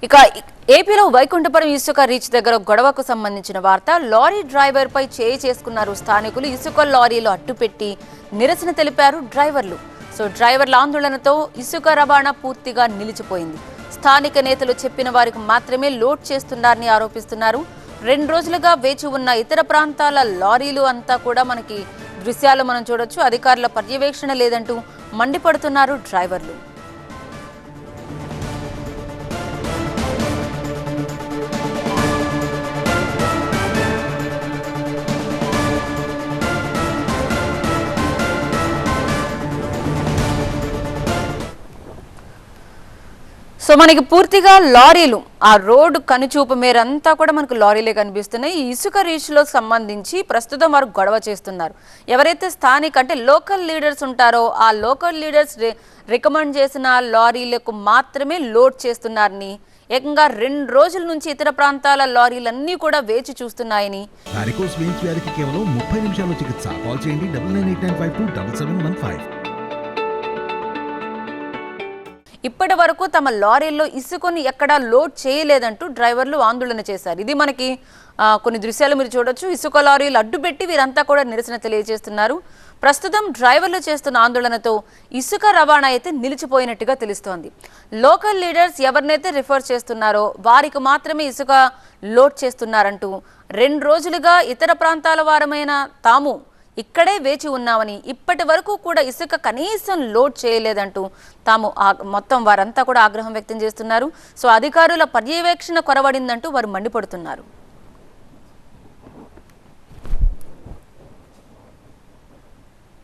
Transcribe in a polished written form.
ఇక ఏపీలో వైకుంఠపురం ఇసుక రీచ్ దగ్గర గొడవకు సంబంధించిన వార్త. లారీ డ్రైవర్ పై చేయి చేసుకున్నారు స్థానికులు. ఇసుక లారీలు అడ్డుపెట్టి నిరసన తెలిపారు డ్రైవర్లు. డ్రైవర్ల ఆందోళనతో ఇసుక రవాణా పూర్తిగా నిలిచిపోయింది. స్థానిక నేతలు చెప్పిన వారికి మాత్రమే లోడ్ చేస్తున్నారని ఆరోపిస్తున్నారు. 2 రోజులుగా వేచి ఉన్న ఇతర ప్రాంతాల లారీలు అంతా కూడా మనకి దృశ్యాలు మనం చూడొచ్చు. అధికారుల పర్యవేక్షణ లేదంటూ మండిపడుతున్నారు డ్రైవర్లు. మనకి పూర్తిగా లారీలు ఆ రోడ్డు కనుచూపు మేరంతా కూడా మనకు లారీలే కనిపిస్తున్నాయి. ఈ ఇసుక రీచ్ లో సంబంధించి ప్రస్తుతం వారు గొడవ చేస్తున్నారు. ఎవరైతే స్థానిక అంటే లోకల్ లీడర్స్ ఉంటారో ఆ లోకల్ లీడర్స్ రికమెండ్ చేసిన లారీలకు మాత్రమే లోడ్ చేస్తున్నారని, ఏకంగా 2 రోజుల నుంచి ఇతర ప్రాంతాల లారీలన్నీ కూడా వేచి చూస్తున్నాయని. కేవలం 30 నిమిషాల్లో చికిత్స. కాల్ చేయండి 9989527715. ఇప్పటి వరకు తమ లారీల్లో ఇసుకను ఎక్కడా లోడ్ చేయలేదంటూ డ్రైవర్లు ఆందోళన చేశారు. ఇది మనకి కొన్ని దృశ్యాలు మీరు చూడొచ్చు. ఇసుక లారీలు అడ్డుపెట్టి వీరంతా కూడా నిరసన తెలియజేస్తున్నారు. ప్రస్తుతం డ్రైవర్లు చేస్తున్న ఆందోళనతో ఇసుక రవాణా అయితే నిలిచిపోయినట్టుగా తెలుస్తోంది. లోకల్ లీడర్స్ ఎవరినైతే రిఫర్ చేస్తున్నారో వారికి మాత్రమే ఇసుక లోడ్ చేస్తున్నారంటూ 2 రోజులుగా ఇతర ప్రాంతాల వారమైన తాము ఇక్కడే వేచి ఉన్నామని, ఇప్పటి వరకు కూడా ఇసుక కనీసం లోడ్ చేయలేదంటూ తాము మొత్తం వారంతా కూడా ఆగ్రహం వ్యక్తం చేస్తున్నారు. అధికారుల పర్యవేక్షణ కొరవడిందంటూ వారు మండిపడుతున్నారు.